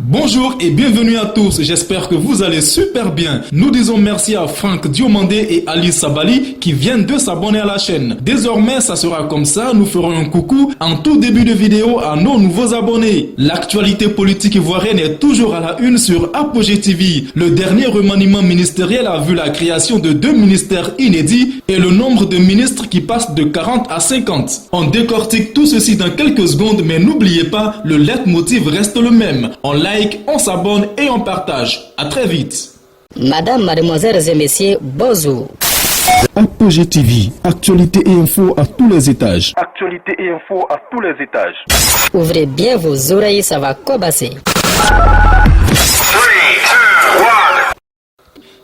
Bonjour et bienvenue à tous, j'espère que vous allez super bien. Nous disons merci à Franck Diomandé et Alice Sabali qui viennent de s'abonner à la chaîne. Désormais, ça sera comme ça, nous ferons un coucou en tout début de vidéo à nos nouveaux abonnés. L'actualité politique ivoirienne est toujours à la une sur Apogée TV. Le dernier remaniement ministériel a vu la création de 2 ministères inédits et le nombre de ministres qui passe de 40 à 50. On décortique tout ceci dans quelques secondes, mais n'oubliez pas, le leitmotiv reste le même. On like, on s'abonne et on partage. À très vite. Madame, mademoiselles et messieurs, bonjour. Apogée TV, actualité et info à tous les étages. Actualité et info à tous les étages. Ouvrez bien vos oreilles, ça va cobasser.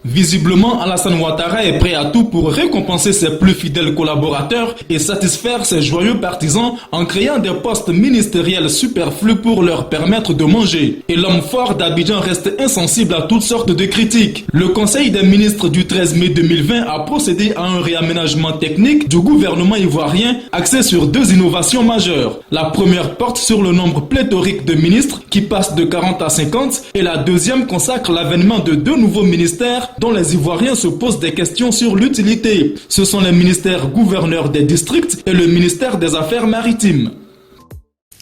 Visiblement, Alassane Ouattara est prêt à tout pour récompenser ses plus fidèles collaborateurs et satisfaire ses joyeux partisans en créant des postes ministériels superflus pour leur permettre de manger. Et l'homme fort d'Abidjan reste insensible à toutes sortes de critiques. Le Conseil des ministres du 13 mai 2020 a procédé à un réaménagement technique du gouvernement ivoirien axé sur 2 innovations majeures. La première porte sur le nombre pléthorique de ministres qui passe de 40 à 50 et la deuxième consacre l'avènement de 2 nouveaux ministères dont les Ivoiriens se posent des questions sur l'utilité. Ce sont les ministères gouverneurs des districts et le ministère des Affaires maritimes.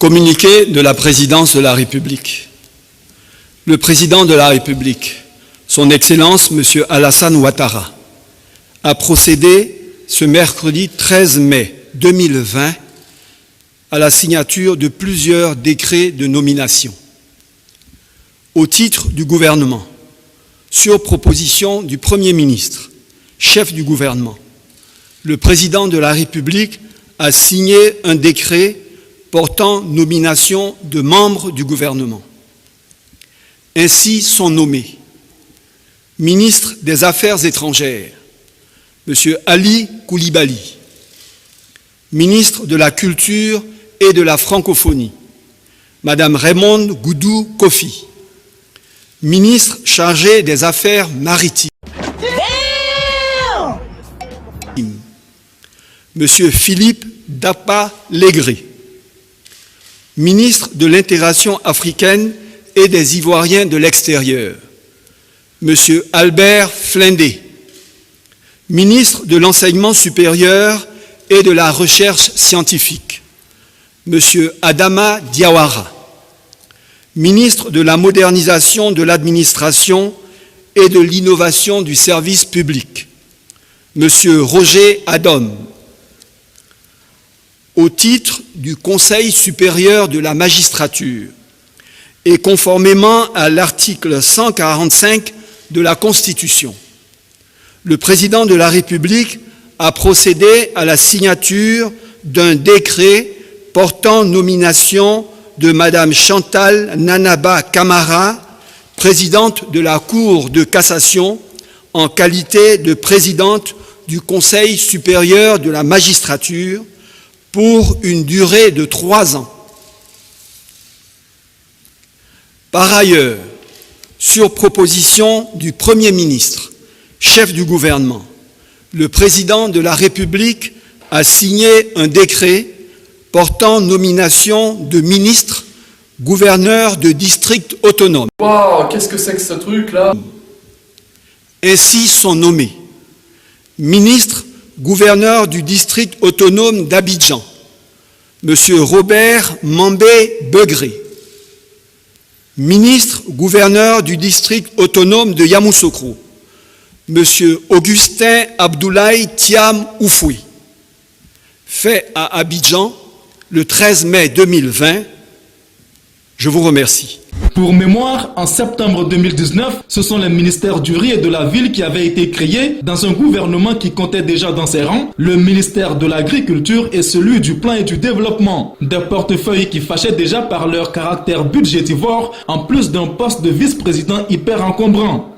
Communiqué de la présidence de la République. Le président de la République, son Excellence M. Alassane Ouattara, a procédé ce mercredi 13 mai 2020 à la signature de plusieurs décrets de nomination. Au titre du gouvernement, sur proposition du Premier ministre, chef du gouvernement, le président de la République a signé un décret portant nomination de membres du gouvernement. Ainsi sont nommés ministre des Affaires étrangères, M. Ali Koulibaly, ministre de la Culture et de la Francophonie, Mme Raymonde Goudou Kofi, ministre chargé des Affaires maritimes, Monsieur Philippe Dapa-Légré, ministre de l'intégration africaine et des Ivoiriens de l'extérieur, Monsieur Albert Flindé, ministre de l'enseignement supérieur et de la recherche scientifique, Monsieur Adama Diawara, ministre de la modernisation de l'administration et de l'innovation du service public, M. Roger Adom, au titre du Conseil supérieur de la magistrature et conformément à l'article 145 de la Constitution, le président de la République a procédé à la signature d'un décret portant nomination de Madame Chantal Nanaba Camara, présidente de la Cour de cassation, en qualité de présidente du Conseil supérieur de la magistrature pour une durée de 3 ans. Par ailleurs, sur proposition du Premier ministre, chef du gouvernement, le président de la République a signé un décret portant nomination de ministres, gouverneurs de districts autonomes. Waouh, qu'est-ce que c'est que ce truc-là? Ainsi sont nommés ministre, gouverneur du district autonome d'Abidjan, M. Robert Mambé-Begré, ministre, gouverneur du district autonome de Yamoussoukro, M. Augustin Abdoulaye Thiam Oufoui, fait à Abidjan le 13 mai 2020. Je vous remercie. Pour mémoire, en septembre 2019, ce sont les ministères du riz et de la ville qui avaient été créés dans un gouvernement qui comptait déjà dans ses rangs le ministère de l'Agriculture et celui du Plan et du Développement. Des portefeuilles qui fâchaient déjà par leur caractère budgétivore, en plus d'un poste de vice-président hyper encombrant.